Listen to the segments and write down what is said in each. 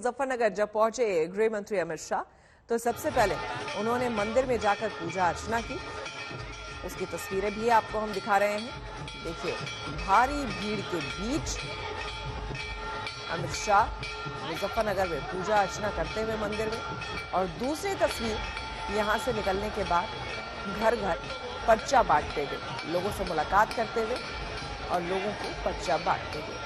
मुजफ्फरनगर जब पहुंचे गृह मंत्री अमित शाह तो सबसे पहले उन्होंने मंदिर में जाकर पूजा अर्चना की। उसकी तस्वीरें भी आपको हम दिखा रहे हैं। देखिए, भारी भीड़ के बीच अमित शाह मुजफ्फरनगर में पूजा अर्चना करते हुए मंदिर में, और दूसरी तस्वीर यहां से निकलने के बाद घर घर पर्चा बांटते हुए, लोगों से मुलाकात करते हुए और लोगों को पर्चा बांटते हुए।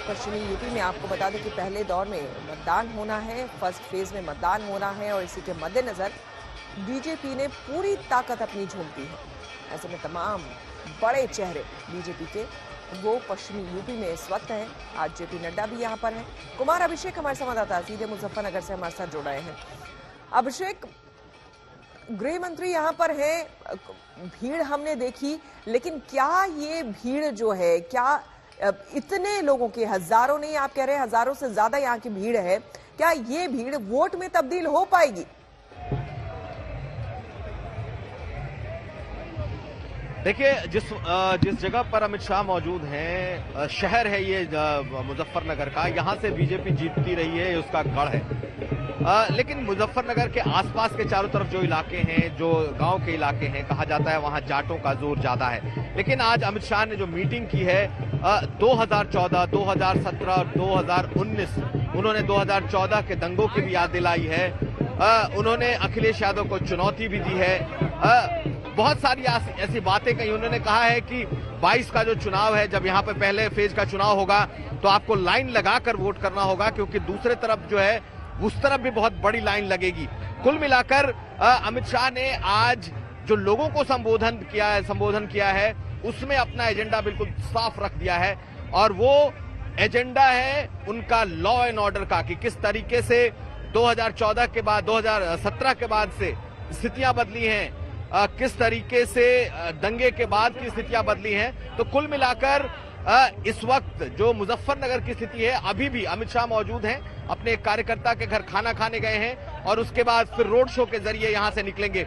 पश्चिमी यूपी में आपको बता दें कि पहले दौर में मतदान होना है, फर्स्ट फेज में मतदान होना है, और इसी के मद्देनजर बीजेपी ने पूरी ताकत अपनी झोंकी है। ऐसे में तमाम बड़े चेहरे बीजेपी के वो पश्चिमी यूपी में इस वक्त हैं। आज जेपी नड्डा भी यहां पर हैं। कुमार अभिषेक हमारे संवाददाता सीधे मुजफ्फरनगर से हमारे साथ जुड़ रहे हैं। अभिषेक, गृह मंत्री यहां पर है, भीड़ हमने देखी, लेकिन क्या ये भीड़ जो है, क्या इतने लोगों की, हजारों नहीं, आप कह रहे हैं हजारों से ज्यादा यहाँ की भीड़ है, क्या ये भीड़ वोट में तब्दील हो पाएगी? देखिए, जिस जगह पर अमित शाह मौजूद हैं, शहर है ये मुजफ्फरनगर का, यहाँ से बीजेपी जीतती रही है, उसका गढ़ है। लेकिन मुजफ्फरनगर के आसपास के चारों तरफ जो इलाके हैं, जो गांव के इलाके हैं, कहा जाता है वहां जाटों का जोर ज्यादा है। लेकिन आज अमित शाह ने जो मीटिंग की है 2014, 2017 और 2019, उन्होंने 2014 के दंगों की भी याद दिलाई है। उन्होंने अखिलेश यादव को चुनौती भी दी है। बहुत सारी ऐसी बातें कही। उन्होंने कहा है कि 22 का जो चुनाव है, जब यहाँ पे पहले फेज का चुनाव होगा तो आपको लाइन लगाकर वोट करना होगा, क्योंकि दूसरे तरफ जो है उस तरफ भी बहुत बड़ी लाइन लगेगी। कुल मिलाकर अमित शाह ने आज जो लोगों को संबोधन किया है उसमें अपना एजेंडा बिल्कुल साफ रख दिया है, और वो एजेंडा है उनका लॉ एंड ऑर्डर का, कि किस तरीके से 2014 के बाद, 2017 के बाद से स्थितियां बदली हैं, किस तरीके से दंगे के बाद की स्थितियां बदली हैं। तो कुल मिलाकर इस वक्त जो मुजफ्फरनगर की स्थिति है, अभी भी अमित शाह मौजूद हैं, अपने कार्यकर्ता के घर खाना खाने गए हैं और उसके बाद फिर रोड शो के जरिए यहां से निकलेंगे।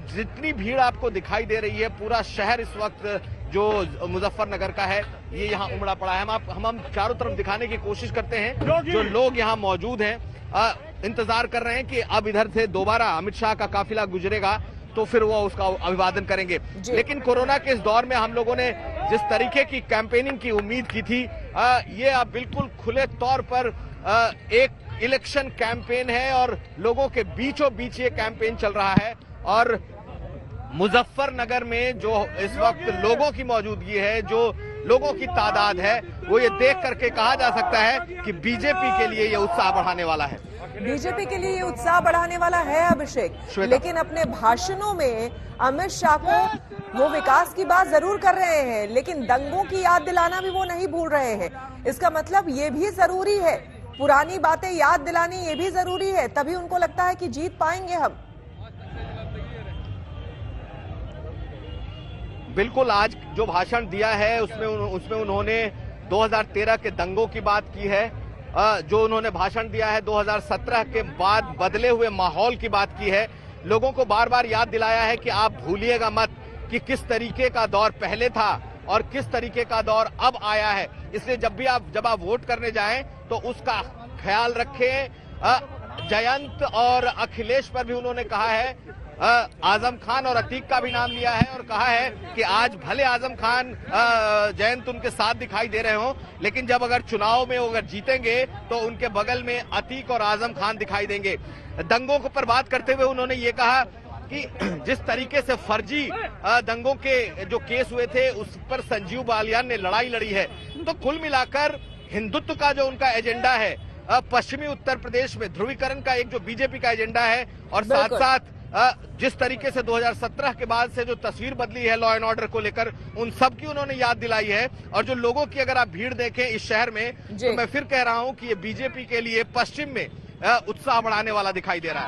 जितनी भीड़ आपको दिखाई दे रही है, पूरा शहर इस वक्त जो मुजफ्फरनगर का है ये यहाँ उमड़ा पड़ा है। हम चारों तरफ दिखाने की कोशिश करते हैं। जो लोग यहाँ मौजूद हैं इंतजार कर रहे हैं कि अब इधर से दोबारा अमित शाह का काफिला गुजरेगा तो फिर वो उसका अभिवादन करेंगे। लेकिन कोरोना के इस दौर में हम लोगों ने जिस तरीके की कैंपेनिंग की उम्मीद की थी, ये अब बिल्कुल खुले तौर पर एक इलेक्शन कैंपेन है और लोगों के बीचों बीच ये कैंपेन चल रहा है। और मुजफ्फरनगर में जो इस वक्त लोगों की मौजूदगी है, जो लोगों की तादाद है, वो ये देख करके कहा जा सकता है कि बीजेपी के लिए ये उत्साह बढ़ाने वाला है। बीजेपी के लिए ये उत्साह बढ़ाने वाला है अभिषेक, लेकिन अपने भाषणों में अमित शाह को वो विकास की बात जरूर कर रहे हैं, लेकिन दंगों की याद दिलाना भी वो नहीं भूल रहे हैं। इसका मतलब ये भी जरूरी है, पुरानी बातें याद दिलानी ये भी जरूरी है, तभी उनको लगता है कि जीत पाएंगे हम। बिल्कुल, आज जो भाषण दिया है उसमें उन्होंने 2013 के दंगों की बात की है। जो उन्होंने भाषण दिया है 2017 के बाद बदले हुए माहौल की बात की है। लोगों को बार बार याद दिलाया है कि आप भूलिएगा मत कि किस तरीके का दौर पहले था और किस तरीके का दौर अब आया है। इसलिए जब आप वोट करने जाएं तो उसका ख्याल रखें। जयंत और अखिलेश पर भी उन्होंने कहा है, आजम खान और अतीक का भी नाम लिया है और कहा है कि आज भले आजम खान, जयंत उनके साथ दिखाई दे रहे हो, लेकिन जब अगर चुनाव में अगर जीतेंगे तो उनके बगल में अतीक और आजम खान दिखाई देंगे। दंगों पर बात करते हुए उन्होंने ये कहा कि जिस तरीके से फर्जी दंगों के जो केस हुए थे उस पर संजीव बालियान ने लड़ाई लड़ी है। तो कुल मिलाकर हिंदुत्व का जो उनका एजेंडा है, पश्चिमी उत्तर प्रदेश में ध्रुवीकरण का एक जो बीजेपी का एजेंडा है, और साथ साथ जिस तरीके से 2017 के बाद से जो तस्वीर बदली है लॉ एंड ऑर्डर को लेकर, उन सब की उन्होंने याद दिलाई है। और जो लोगों की अगर आप भीड़ देखें इस शहर में, तो मैं फिर कह रहा हूं कि ये बीजेपी के लिए पश्चिम में उत्साह बढ़ाने वाला दिखाई दे रहा है।